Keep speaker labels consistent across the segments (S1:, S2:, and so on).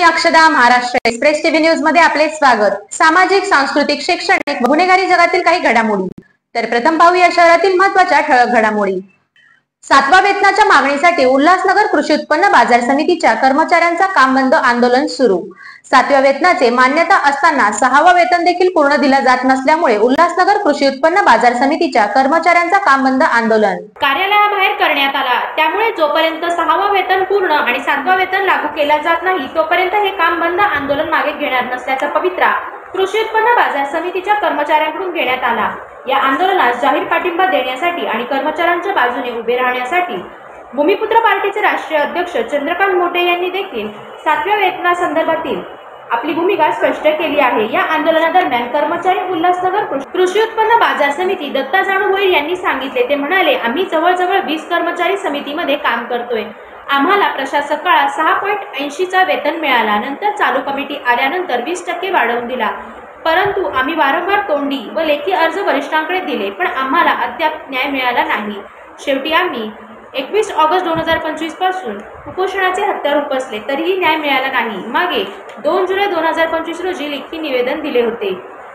S1: अक्षदा, Maharashtra express TV news मध्ये आपले स्वागत। सामाजिक, सांस्कृतिक, शैक्षणिक व गुन्हेगारी जगातील काही घडामोडी। तर प्रथम पाहूया शहरातील महत्त्वाच्या ठळक घडामोडी। 7व्या वेतनाच्या मागणीसाठी उल्हासनगर कृषी उत्पन्न बाजार समितीच्या कर्मचाऱ्यांचा काम बंद आंदोलन सुरू। 7व्या वेतनाचे मान्यता असताना 6वा वेतन देखील पूर्ण दिला जात नसल्यामुळे उल्हासनगर कृषी उत्पन्न बाजार समितीच्या कर्मचाऱ्यांचा काम बंद आंदोलन कार्यालयाबाहेर करण्यात आला। त्यामुळे जोपर्यंत 6वा वेतन पूर्ण आणि 7वा वेतन लागू केला जात नाही तोपर्यंत हे काम बंद आंदोलन मागे घेणार नसल्याचा पवित्रा कृषी उत्पन्न बाजार समितीच्या कर्मचाऱ्यांकडून घेण्यात आला। या आंदोलनास जाहीर पाठिंबा देण्यासाठी आणि कर्मचाऱ्यांच्या बाजूने उभे राहण्यासाठी भूमिपुत्र पार्टीचे राष्ट्रीय अध्यक्ष चंद्रकांत मोटे यांनी देखील 7व्या वेतनासंदर्भातील आपली भूमिका स्पष्ट केली आहे। या आंदोलनादरम्यान कर्मचारी उल्हासनगर कृषी उत्पन्न बाजार समिती दत्ता जाणू होईल यांनी सांगितले। ते म्हणाले, आम्ही जवळजवळ 20 कर्मचारी समितीमध्ये काम करतोय। आम्हाला प्रशासक काळात 6.80 चा वेतन मिळाला, नंतर चालू कमिटी आल्यानंतर 20% वाढवून दिला। परंतु आम्ही वारंवार तोंडी व लेखी अर्ज वरिष्ठांकडे दिले, पण आम्हाला अद्याप न्याय मिळाला नाही। शेवटी आम्ही 21 ऑगस्ट 2025 पासून उपोषणाचे हत्यार उपसले तरीही न्याय मिळाला नाही। मागे 2 जुलै 2025 रोजी लेखी निवेदन दिले होते।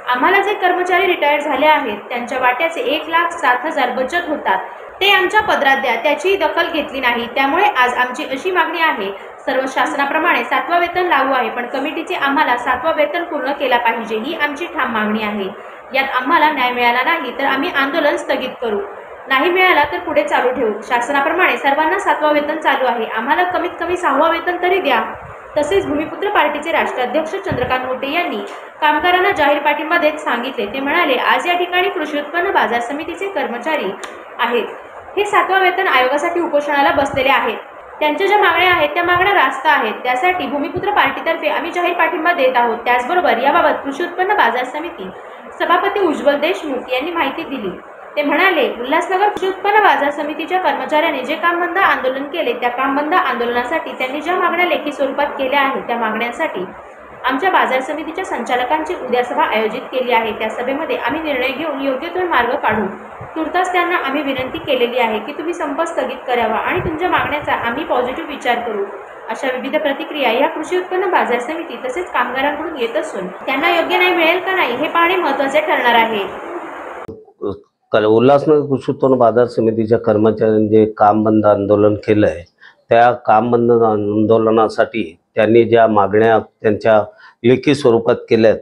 S1: आम्हाला जे कर्मचारी रिटायर झाले आहेत त्यांच्या वाट्याचे 1,07,000 बचत होतात, ते आमच्या पदरात द्या, त्याची दखल घेतली नाही। त्यामुळे आज आमची अशी मागणी आहे, सर्व शासनाप्रमाणे 7वा वेतन लागू आहे, पण कमिटीचे आम्हाला 7वा वेतन पूर्ण केला पाहिजे, ही आमची ठाम मागणी आहे। यात आम्हाला न्याय मिळाला नाही तर आम्ही आंदोलन स्थगित करू, नाही मिळाला तर पुढे चालू ठेवू। शासनाप्रमाणे सर्वांना 7वा वेतन चालू आहे, आम्हाला कमीत कमी 6वा वेतन तरी द्या। तसेच भूमिपुत्र पार्टीचे राष्ट्राध्यक्ष चंद्रकांत मोटे यांनी कामगारांना जाहीर पाठिंबा देत सांगितले। ते म्हणाले, आज या ठिकाणी कृषी उत्पन्न बाजार समितीचे कर्मचारी आहेत, हे 7वा वेतन आयोगासाठी उपोषणाला बसलेले आहेत। त्यांच्या ज्या मागण्या आहेत त्या मागण्या रास्त आहेत, त्यासाठी भूमिपुत्र पार्टीतर्फे आम्ही जाहीर पाठिंबा देत आहोत। त्याचबरोबर याबाबत कृषी उत्पन्न बाजार समिती सभापती उज्ज्वल देशमुख यांनी माहिती दिली। ते म्हणाले, उल्हासनगर कृषी उत्पन्न बाजार समितीच्या कर्मचाऱ्यांनी जे काम बंद आंदोलन केले त्या काम बंद आंदोलनासाठी त्यांनी ज्या मागण्या लेखी स्वरूपात केल्या आहेत त्या मागण्यांसाठी आमच्या बाजार समितीच्या संचालकांची उद्या सभा आयोजित केली आहे। त्या सभेमध्ये आम्ही निर्णय घेऊन योग्य तो मार्ग काढू। तुर्तास त्यांना आम्ही विनंती केलेली आहे की तुम्ही संप स्थगित करावा आणि तुमच्या मागण्याचा आम्ही पॉझिटिव्ह विचार करू। अशा विविध प्रतिक्रिया या कृषी उत्पन्न बाजार समिती तसेच कामगारांकडून येत असून त्यांना योग्य न्याय मिळेल का नाही हे पाहणे महत्त्वाचे ठरणार आहे।
S2: उल्हासनगर कृषी उत्पन्न बाजार समितीच्या कर्मचाऱ्यांनी जे काम बंद आंदोलन केलं आहे त्या काम बंद आंदोलनासाठी त्यांनी ज्या मागण्या त्यांच्या लेखी स्वरूपात केल्या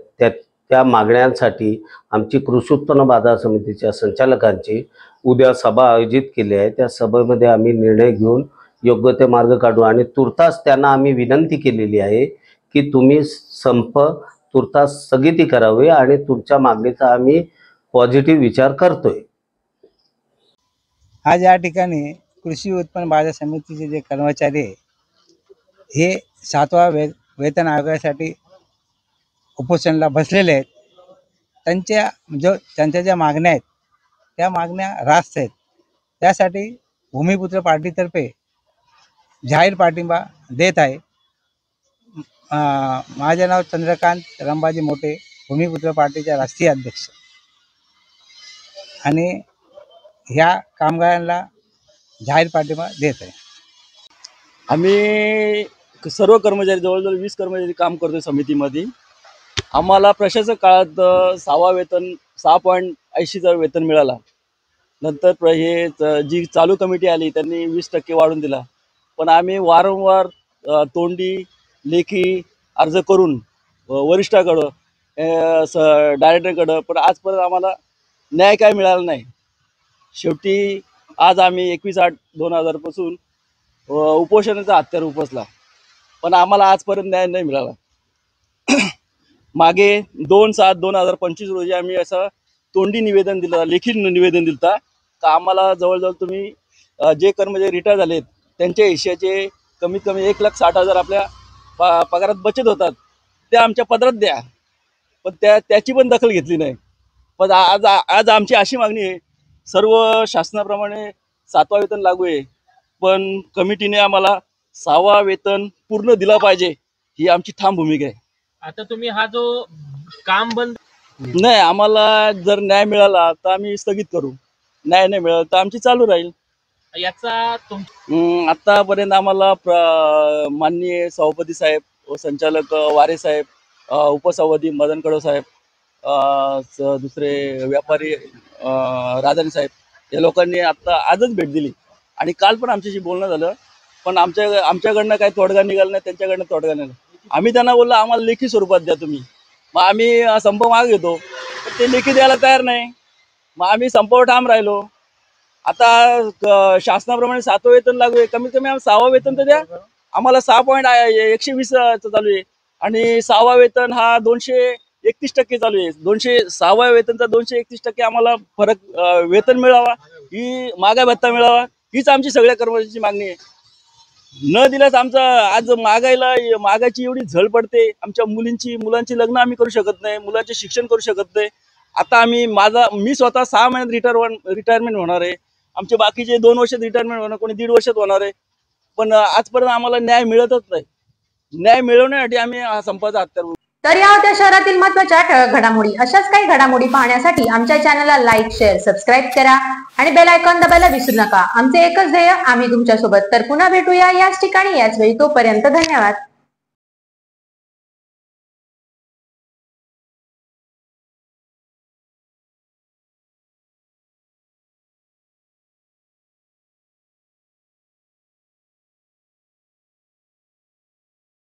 S2: त्या मागण्यांसाठी आमची कृषी उत्पन्न बाजार समितीच्या संचालकांची उद्या सभा आयोजित केली आहे। त्या सभेमध्ये आम्ही निर्णय घेऊन योग्य ते मार्ग काढू आणि तुर्तास त्यांना आम्ही विनंती केलेली आहे की तुम्ही संप तुर्तास स्थगिती करावी आणि तुमच्या मागणीचा आम्ही पॉझिटिव्ह विचार करतोय।
S3: आज या ठिकाणी कृषी उत्पन्न बाजार समितीचे जे कर्मचारी हे 7वा वेतन आयोगासाठी उपोषणाला बसलेले आहेत। त्यांच्या ज्या मागण्या आहेत त्या मागण्या रास्त आहेत। त्यासाठी भूमिपुत्र पार्टीतर्फे जाहीर पाठिंबा देत आहे। माझे नाव चंद्रकांत रंबाजी मोटे, भूमिपुत्र पार्टीचे राष्ट्रीय अध्यक्ष, आणि ह्या कामगारांना जाहीर पाठिंबा देत आहे।
S4: आम्ही सर्व कर्मचारी जवळजवळ 20 कर्मचारी काम करतो समितीमध्ये। आम्हाला प्रशासक काळात 6वा वेतन 6.80 वेतन मिळाला। नंतर हे जी चालू कमिटी आली त्यांनी 20% वाढवून दिला, पण आम्ही वारंवार तोंडी लेखी अर्ज करून वरिष्ठाकडं डायरेक्टरकडं पण आजपर्यंत आम्हाला न्याय काय मिळाला नाही। शेवटी आज आम्ही 21/8/2000 पासून उपोषणाचा हत्यार उपसला, पण आम्हाला आजपर्यंत न्याय नाही मिळाला। मागे 2/7/2025 रोजी आम्ही असं तोंडी निवेदन दिलं, लेखी निवेदन दिलं का आम्हाला जवळजवळ तुम्ही जे कर्मचारी रिटायर झालेत त्यांच्या हिश्श्याचे कमीत कमी 1,60,000 आपल्या पगारात बचत होतात, ते आमच्या पदरात द्या, पण त्याची पण दखल घेतली नाही। पण आज आमची अशी मागणी आहे, सर्व शासनाप्रमाणे 7वा वेतन लागू आहे, पण कमिटीने आम्हाला 6वा वेतन पूर्ण दिला पाहिजे, ही आमची ठाम भूमिका आहे।
S5: आता तुम्ही हा जो काम बंद
S4: नाही, आम्हाला जर न्याय मिळाला तर आम्ही स्थगित करू, न्याय नाही मिळाला तर आमची चालू राहील।
S5: याचा
S4: आतापर्यंत आम्हाला माननीय सभापती साहेब व संचालक वारे साहेब, उपसभापती मदन कडव साहेब, दुसरे व्यापारी राधानी साहेब, या लोकांनी आजच भेट दिली आणि काल पण आमच्याशी बोलणं झालं. पण आमच्याकडनं काही तोडगा निघाला नाही, त्यांच्याकडनं तोडगा निघाला. आम्ही त्यांना बोललो आम्हाला लेखी स्वरूपात द्या तुम्ही. मग आम्ही संप माग घेतो, पण ते लेखी द्यायला तयार नाही. मग आम्ही संपावर ठाम राहिलो. आता शासनाप्रमाणे 7वं वेतन लागू आहे, कमीत कमी 6वं वेतन तर द्या. आम्हाला 6.120 चालू आहे आणि 6वं वेतन हा 231% चालू आहे. 6व्या वेतनचा 231% आम्हाला फरक वेतन मिळावा, ही महागाई भत्ता मिळावा, हीच आमची सगळ्या कर्मचाऱ्यांची मागणी आहे. न दिल्यास आमचं आज महागाईची एवढी झळ पडते. आमच्या मुलांची लग्न आम्ही करू शकत नाही, मुलांचे शिक्षण करू शकत नाही. आता मी स्वतः 6 महिन्यात रिटायरमेंट होणार आहे. आमचे बाकीचे 2 वर्षात रिटायरमेंट होणार, कोणी 1.5 वर्षात होणार आहे. पण आजपर्यंत आम्हाला न्याय मिळतच नाही. न्याय मिळवण्यासाठी आम्ही हा संपाचा हत्यार.
S1: तर या होत्या शहरातील महत्त्वाच्या ठळक घडामोडी. अशाच काही घडामोडी पाहण्यासाठी आमच्या चॅनलला लाईक, शेअर, सबस्क्राईब करा आणि बेल आयकॉन दाबायला विसरू नका. आमचे एकच ध्येय, आम्ही तुमच्या सोबत. तर पुन्हा भेटूया याच ठिकाणी याच वेळी. तोपर्यंत धन्यवाद.